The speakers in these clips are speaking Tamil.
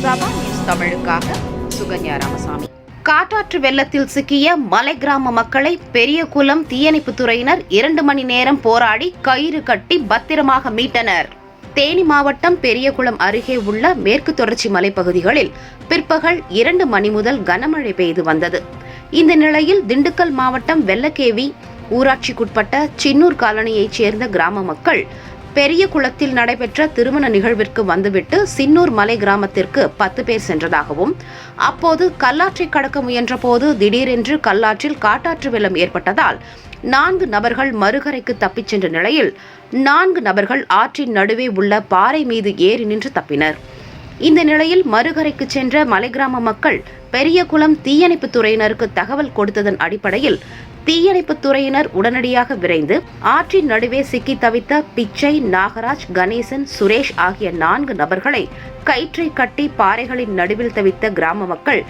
சபா நியூஸ் தமிழுக்காக சுகன்யா ராமசாமி. காட்டாற்று வெள்ளத்தில் சிக்கிய மலை கிராம மக்களை பெரியகுளம் தீயணைப்புத் துறையினர் 2 மணி நேரம் போராடி கயிறு கட்டி பத்திரமாக மீட்டனர். தேனி மாவட்டம் பெரியகுளம் அருகே உள்ள மேற்கு தொடர்ச்சி மலைப்பகுதிகளில் பிற்பகல் 2 மணி முதல் கனமழை பெய்து வந்தது. இந்த நிலையில் திண்டுக்கல் மாவட்டம் வெள்ளக்கேவி ஊராட்சிக்குட்பட்ட சின்னூர் காலனியைச் சேர்ந்த கிராம மக்கள் பெரியகுளத்தில் நடைபெற்ற திருமண நிகழ்விற்கு வந்துவிட்டு சின்னூர் மலை கிராமத்திற்கு 10 பேர் சென்றதாகவும், அப்போது கல்லாற்றை கடக்க முயன்றபோது திடீரென்று கல்லாற்றில் காட்டாற்று வெள்ளம் ஏற்பட்டதால் 4 நபர்கள் மறுகரைக்கு தப்பிச் சென்ற நிலையில் 4 நபர்கள் ஆற்றின் நடுவே உள்ள பாறை மீது ஏறி நின்று தப்பினர். இந்த நிலையில் மறுகரைக்கு சென்ற மலை கிராம மக்கள் பெரியகுளம் தீயணைப்புத் துறையினருக்கு தகவல் கொடுத்ததன் அடிப்படையில் தீயணைப்புத் துறையினர் உடனடியாக விரைந்து ஆற்றின் நடுவே சிக்கி தவித்த பிச்சை, நாகராஜ், கணேசன், சுரேஷ் ஆகிய 4 நபர்களை கயிற்றை கட்டி பாறைகளின் நடுவில் தவித்த கிராம மக்கள்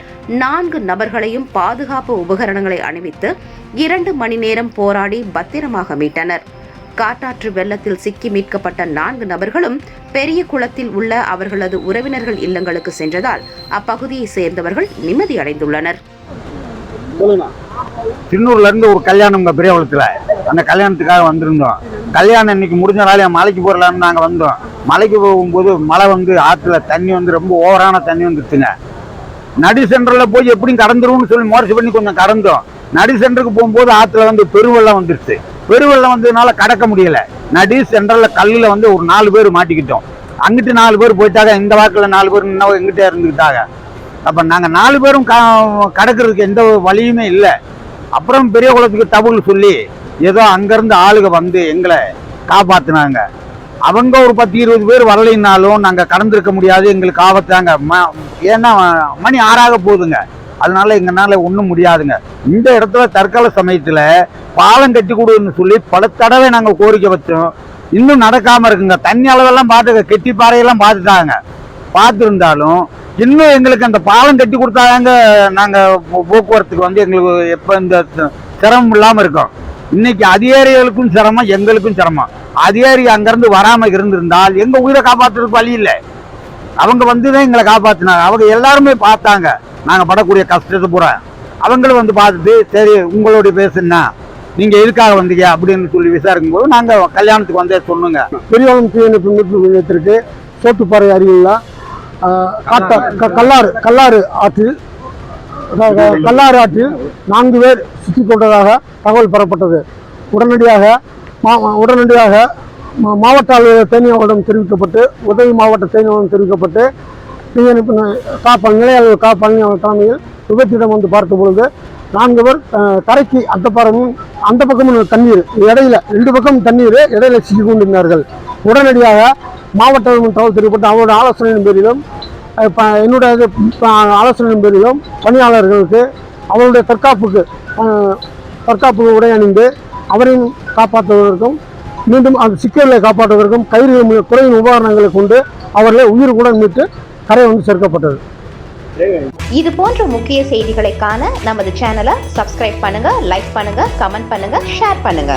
4 நபர்களையும் பாதுகாப்பு உபகரணங்களை அணிவித்து 2 மணி நேரம் போராடி பத்திரமாக மீட்டனர். காட்டாற்று வெள்ளத்தில் சிக்கி மீட்கப்பட்ட 4 நபர்களும் பெரிய குளத்தில் உள்ள அவர்களது உறவினர்கள் இல்லங்களுக்கு சென்றதால் அப்பகுதியை சேர்ந்தவர்கள் நிம்மதி அடைந்துள்ளனர். சின்னூர்ல இருந்து ஒரு கல்யாணம் பெரியகுளத்துல, அந்த கல்யாணத்துக்காக வந்திருந்தோம். கல்யாணம் இன்னைக்கு முடிஞ்ச நாளே மலைக்கு போறலான்னு நாங்க வந்தோம். மலைக்கு போகும்போது மழை வந்து ஆற்றுல தண்ணி வந்து ரொம்ப ஓவரான தண்ணி வந்துருச்சுங்க. நடு சென்டர்ல போய் எப்படியும் கடந்துருவோம்னு சொல்லி முயற்சி பண்ணி கொஞ்சம் கடந்தோம். நடு சென்டருக்கு போகும்போது ஆற்றுல வந்து பெருவெள்ளம் வந்துருச்சு. பெருவெள்ளம் வந்ததுனால கடக்க முடியல. நடு சென்டர்ல கல்லுல வந்து ஒரு 4 பேர் மாட்டிக்கிட்டோம். அங்கிட்டு 4 பேர் போயிட்டாங்க, இந்த வாக்குல 4 பேர் இன்னும் எங்கிட்ட இருந்துக்கிட்டாங்க. அப்ப நாங்க 4 பேரும் கடக்கிறதுக்கு எந்த வழியுமே இல்லை. அப்புறம் பெரிய குளத்துக்கு தகவல் சொல்லி ஏதோ அங்கிருந்து ஆளுக வந்து எங்களை காப்பாத்தினாங்க. அவங்க ஒரு 10-20 பேர் வரலைன்னாலும் நாங்க கடந்திருக்க முடியாது, எங்களுக்கு ஆபத்தாங்க. ஏன்னா மணி 6 போகுதுங்க. அதனால எங்கனால ஒன்றும் முடியாதுங்க. இந்த இடத்துல தற்கால சமயத்துல பாலம் கட்டி கொடுன்னு சொல்லி பல தடவை நாங்க கோரிக்கை வச்சோம். இன்னும் நடக்காம இருக்குங்க. தண்ணி அளவெல்லாம் பார்த்து கெட்டி பாறையெல்லாம் பார்த்துட்டாங்க. பார்த்துருந்தாலும் இன்னும் எங்களுக்கு அந்த பாலம் கட்டி கொடுத்தாங்க நாங்க போக்குவரத்துக்கு வந்து எங்களுக்கு எப்ப இந்த சிரமம் இல்லாம இருக்கோம். இன்னைக்கு அதிகாரிகளுக்கும் சிரமம், எங்களுக்கும் சிரமம். அதிகாரி அங்கிருந்து வராம இருந்திருந்தால் எங்க உயிரை காப்பாற்றுறதுக்கு வழி இல்லை. அவங்க வந்துதான் எங்களை காப்பாத்தினாங்க. அவங்க எல்லாருமே பார்த்தாங்க நாங்க படக்கூடிய கஷ்டத்தை பூரா. அவங்களும் வந்து பார்த்துட்டு சரி உங்களுடைய பேசுனா நீங்க எதுக்காக வந்தீங்க அப்படின்னு சொல்லி விசாரிக்கும் போது நாங்க கல்யாணத்துக்கு வந்தே சொன்னோங்க. பெரியகுளம் தீயணைப்பு மீட்பு நிலையத்திற்கு சோத்துப்பாறை அருகில் கல்லாறு ஆற்றில் 4 பேர் சிக்கிக் கொண்டதாக தகவல் பெறப்பட்டது. உடனடியாக மாவட்ட ஆளுநர் தேனியாவிடம் தெரிவிக்கப்பட்டு, உதவி மாவட்ட தேனியாவிடம் தெரிவிக்கப்பட்டு, தீயணைப்பு நிலைய அலுவலர் பழனியாளர் தலைமையில் விபத்திடம் வந்து பார்த்த பொழுது 4 பேர் கரைக்கு அந்த பக்கமும் தண்ணீர், இடையில 2 பக்கம் தண்ணீர் இடையில சிக்கிக் கொண்டிருந்தார்கள். உடனடியாக மாவட்ட தகவல் தெரிவிக்கப்பட்டு அவருடைய ஆலோசனையின் பேரிலும் என்னுடைய ஆலோசனையின் பேரிலும் பணியாளர்களுக்கு அவருடைய தற்காப்புக்கு உடை அணிந்து அவரையும் காப்பாற்றுவதற்கும் மீண்டும் அந்த சிக்கல்களை காப்பாற்றுவதற்கும் கயிறு குறையின் உபகரணங்களை கொண்டு அவர்களை உயிருடன் மீட்டு கரை வந்து சேர்க்கப்பட்டது. இது போன்ற முக்கிய செய்திகளை காண நமது சேனலை சப்ஸ்கிரைப் பண்ணுங்க, லைக் பண்ணுங்க, கமெண்ட் பண்ணுங்க, ஷேர் பண்ணுங்க.